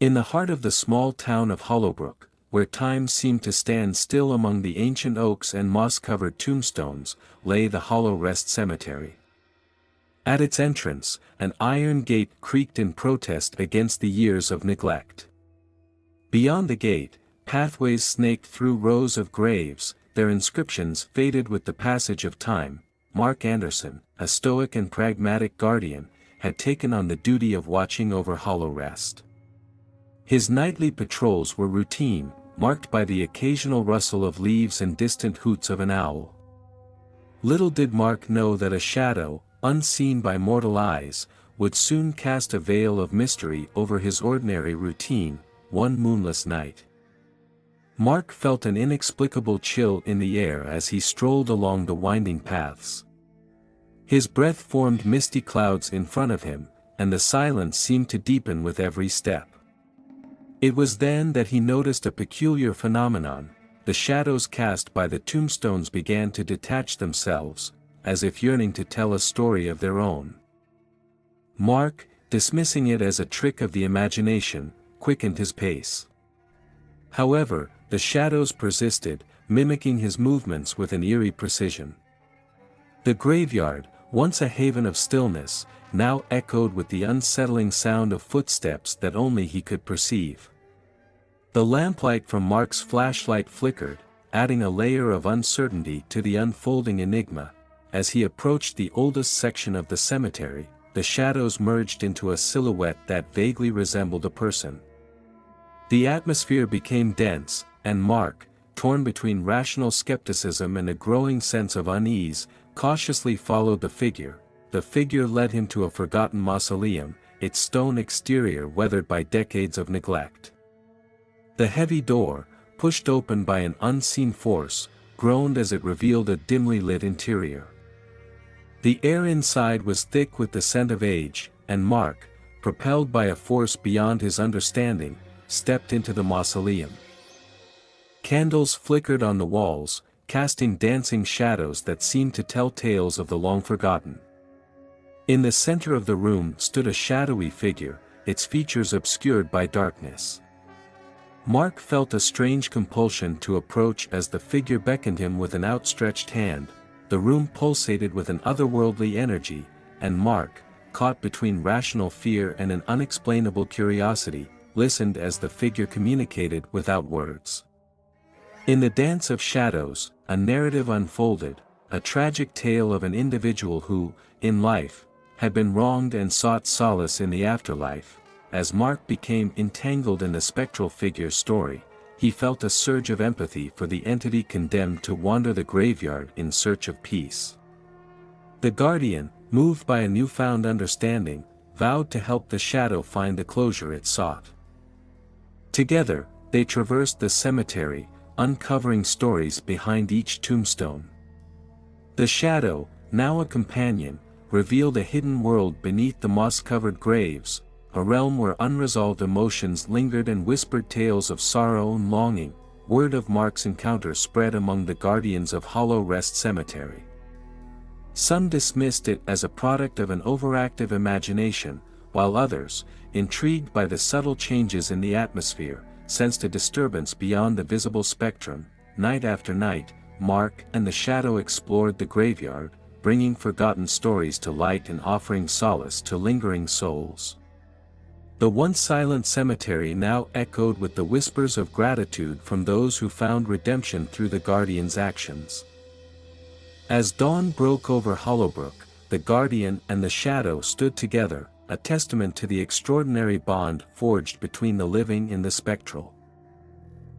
In the heart of the small town of Hollowbrook, where time seemed to stand still among the ancient oaks and moss-covered tombstones, lay the Hollow Rest Cemetery. At its entrance, an iron gate creaked in protest against the years of neglect. Beyond the gate, pathways snaked through rows of graves, their inscriptions faded with the passage of time. Mark Anderson, a stoic and pragmatic guardian, had taken on the duty of watching over Hollow Rest. His nightly patrols were routine, marked by the occasional rustle of leaves and distant hoots of an owl. Little did Mark know that a shadow, unseen by mortal eyes, would soon cast a veil of mystery over his ordinary routine, one moonless night. Mark felt an inexplicable chill in the air as he strolled along the winding paths. His breath formed misty clouds in front of him, and the silence seemed to deepen with every step. It was then that he noticed a peculiar phenomenon. The shadows cast by the tombstones began to detach themselves, as if yearning to tell a story of their own. Mark, dismissing it as a trick of the imagination, quickened his pace. However, the shadows persisted, mimicking his movements with an eerie precision. The graveyard, once a haven of stillness, now echoed with the unsettling sound of footsteps that only he could perceive. The lamplight from Mark's flashlight flickered, adding a layer of uncertainty to the unfolding enigma. As he approached the oldest section of the cemetery, the shadows merged into a silhouette that vaguely resembled a person. The atmosphere became dense, and Mark, torn between rational skepticism and a growing sense of unease, cautiously followed the figure. The figure led him to a forgotten mausoleum, its stone exterior weathered by decades of neglect. The heavy door, pushed open by an unseen force, groaned as it revealed a dimly lit interior. The air inside was thick with the scent of age, and Mark, propelled by a force beyond his understanding, stepped into the mausoleum. Candles flickered on the walls, casting dancing shadows that seemed to tell tales of the long-forgotten. In the center of the room stood a shadowy figure, its features obscured by darkness. Mark felt a strange compulsion to approach as the figure beckoned him with an outstretched hand. The room pulsated with an otherworldly energy, and Mark, caught between rational fear and an unexplainable curiosity, listened as the figure communicated without words. In the dance of shadows, a narrative unfolded, a tragic tale of an individual who, in life, had been wronged and sought solace in the afterlife. As Mark became entangled in the spectral figure's story, he felt a surge of empathy for the entity condemned to wander the graveyard in search of peace. The guardian, moved by a newfound understanding, vowed to help the shadow find the closure it sought. Together, they traversed the cemetery, uncovering stories behind each tombstone. The shadow, now a companion, revealed a hidden world beneath the moss-covered graves, a realm where unresolved emotions lingered and whispered tales of sorrow and longing. Word of Mark's encounter spread among the guardians of Hollow Rest Cemetery. Some dismissed it as a product of an overactive imagination, while others, intrigued by the subtle changes in the atmosphere, sensed a disturbance beyond the visible spectrum. Night after night, Mark and the shadow explored the graveyard, bringing forgotten stories to light and offering solace to lingering souls. The once silent cemetery now echoed with the whispers of gratitude from those who found redemption through the guardian's actions. As dawn broke over Hollowbrook, the guardian and the shadow stood together, a testament to the extraordinary bond forged between the living and the spectral.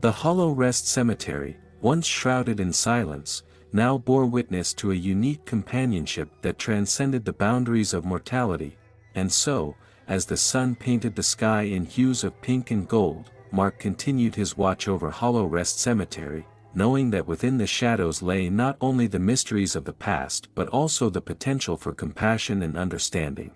The Hollow Rest Cemetery, once shrouded in silence, now bore witness to a unique companionship that transcended the boundaries of mortality, and so, as the sun painted the sky in hues of pink and gold, Mark continued his watch over Hollow Rest Cemetery, knowing that within the shadows lay not only the mysteries of the past but also the potential for compassion and understanding.